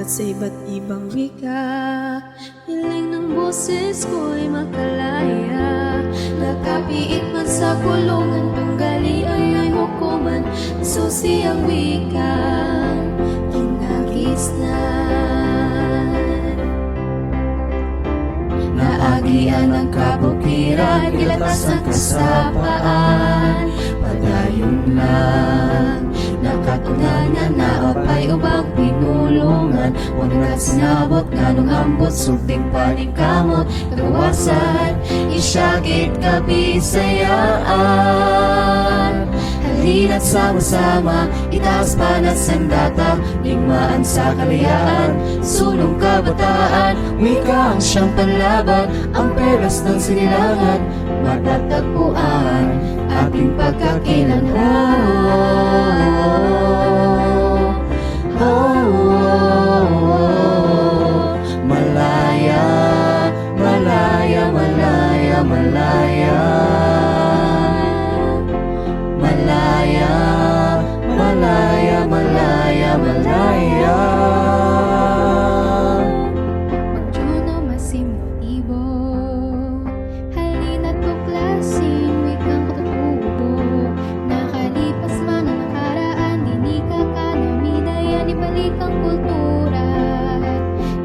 sa iba't ibang wika. Hiling ng boses ko'y makalaya. Nakapiit man sa kulungan, tunggali ay hukuman. Susi ang wika, kinagisnan. Naagian ang kabukiran, kilatas ang kasapaan. Padayon lang, nakatunanan na apay ubang pinulungan. Wala sinabot nga nung ambot, sulting paningkamot. Kagawasan, isyagit kabisayaan. Halina't sama-sama, itaas panat sandata. Ligmaan sa kalayaan, sulong kabataan. Wika ang siyang panlaban, ang peras ng sinilangan. Matatagpuan, ating pagkakilanlan. Malaya, malaya, malaya, malaya. Malaya, malaya, malaya, malaya. Magjuno masimotibo, halina't tuklasin, wikang katutubo. Nakalipas man ang nakaraan, di ni kakanamidayan, ibalik ang kultura,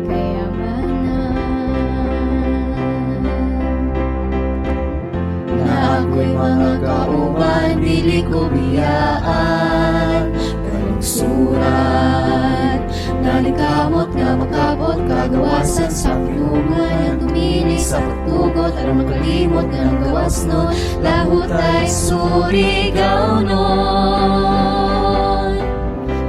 kayamanan. Na ako'y mga kauban, dili ko biyaan. Kalungsuran, nalikamot nga makabot. Kagawasan sa pinungan, ang tumili sa pagtugot. Aram nakalimot nga ang gawas no, lahot ay surigaw nun.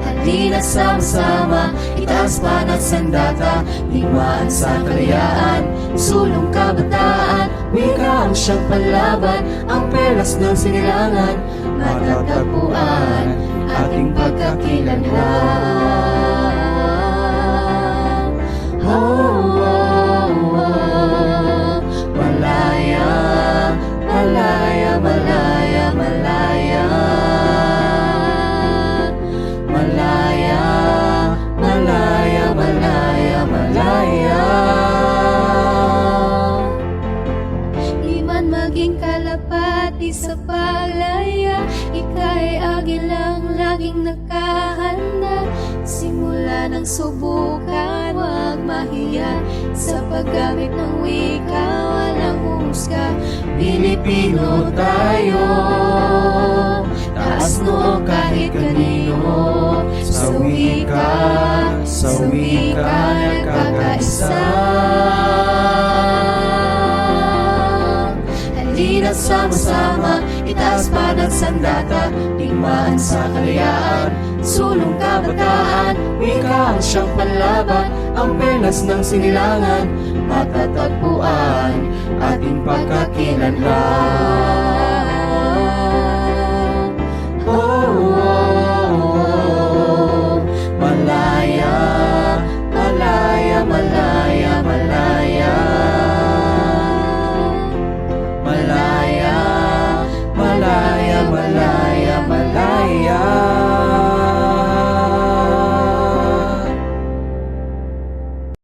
Halina sama-sama, itaas panat sandata. Ligmaan sa kalayaan, sulong kabataan. Wika ang siyang panlaban, ang peras ng sinilangan. Matatagpuan, ating pagkakilanlan. Malaya, malaya, malaya, malaya. Malaya, malaya, malaya, malaya. Di man maging kalapati sa paglaya, ika'y agilang laging nakahanda. Simula ng subukan, huwag mahiya sa paggamit ng wika, walang humusga. Pilipino tayo, taas noo kahit kanino. Sa wika nagkakaisa. Halina't sama-sama, itaas panat sandata. Ligmaan sa kalayaan, sulong kabataan. Wika ang siyang panlaban, ang penas ng sinilangan. Matatagpuan, ating pagkakilanlan.